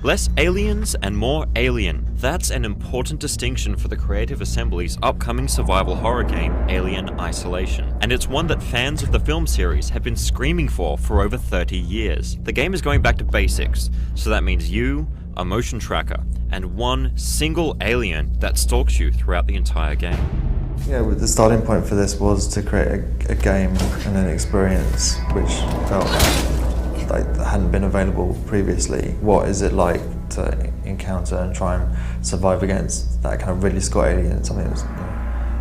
Less aliens and more Alien. That's an important distinction for the Creative Assembly's upcoming survival horror game, Alien Isolation. And it's one that fans of the film series have been screaming for over 30 years. The game is going back to basics, so that means you, a motion tracker, and one single alien that stalks you throughout the entire game. Yeah, the starting point for this was to create a game and an experience which felt like hadn't been available previously. What is it like to encounter and try and survive against that kind of Ridley Scott alien, something that was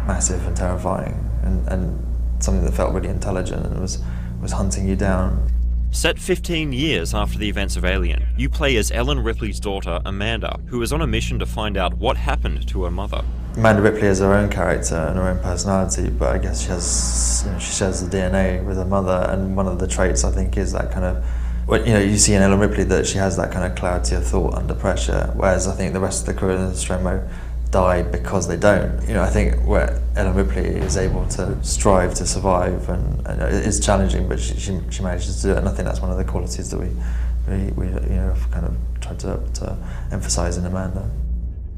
massive and terrifying, and something that felt really intelligent and was hunting you down. Set 15 years after the events of Alien, you play as Ellen Ripley's daughter, Amanda, who is on a mission to find out what happened to her mother. Amanda Ripley has her own character and her own personality, but I guess she shares the DNA with her mother, and one of the traits I think is that kind of, you see in Ellen Ripley that she has that kind of clarity of thought under pressure, whereas I think the rest of the crew in Nostromo die because they don't. I think where Ellen Ripley is able to strive to survive, and it is challenging, but she manages to do it, and I think that's one of the qualities that we kind of tried to emphasise in Amanda.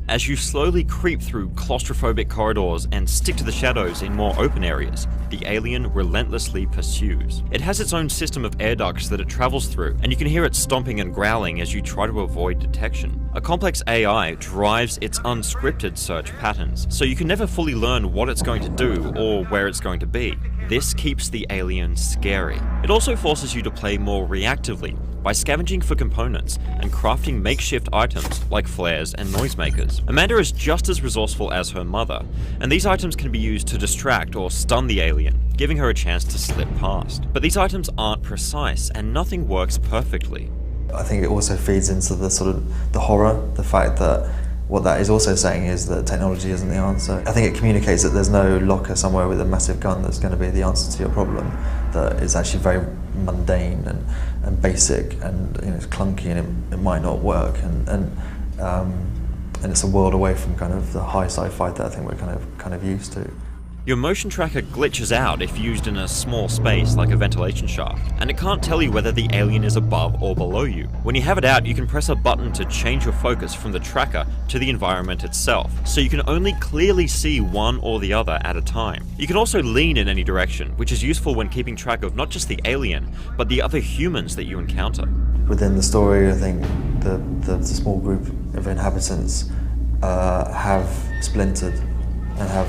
As you slowly creep through claustrophobic corridors and stick to the shadows in more open areas, the alien relentlessly pursues. It has its own system of air ducts that it travels through, and you can hear it stomping and growling as you try to avoid detection. A complex AI drives its unscripted search patterns, so you can never fully learn what it's going to do or where it's going to be. This keeps the alien scary. It also forces you to play more reactively, by scavenging for components and crafting makeshift items like flares and noisemakers. Amanda is just as resourceful as her mother, and these items can be used to distract or stun the alien, giving her a chance to slip past. But these items aren't precise, and nothing works perfectly. I think it also feeds into the sort of the horror, the fact that what that is also saying is that technology isn't the answer. I think it communicates that there's no locker somewhere with a massive gun that's going to be the answer to your problem, that it's actually very mundane and basic, and it's clunky, and it might not work, and it's a world away from kind of the high sci-fi that I think we're kind of used to. Your motion tracker glitches out if used in a small space like a ventilation shaft, and it can't tell you whether the alien is above or below you. When you have it out, you can press a button to change your focus from the tracker to the environment itself, so you can only clearly see one or the other at a time. You can also lean in any direction, which is useful when keeping track of not just the alien, but the other humans that you encounter. Within the story, I think the small group of inhabitants have splintered and have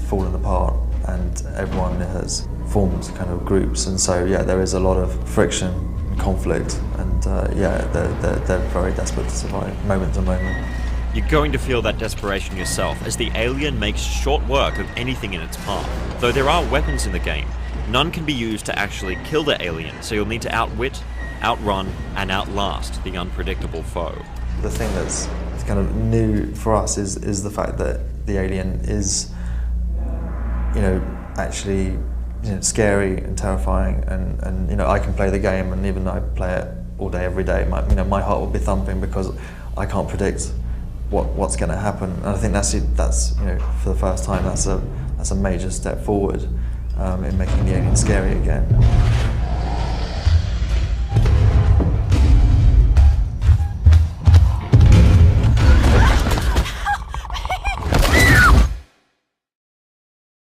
fallen apart, and everyone has formed kind of groups, and so there is a lot of friction and conflict, and they're very desperate to survive moment to moment. You're going to feel that desperation yourself as the alien makes short work of anything in its path. Though there are weapons in the game, none can be used to actually kill the alien, so you'll need to outwit, outrun, and outlast the unpredictable foe. The thing that's kind of new for us is the fact that the alien is actually scary and terrifying, and I can play the game, and even though I play it all day every day, my heart will be thumping because I can't predict what's going to happen, and I think that's for the first time that's a major step forward in making the alien scary again.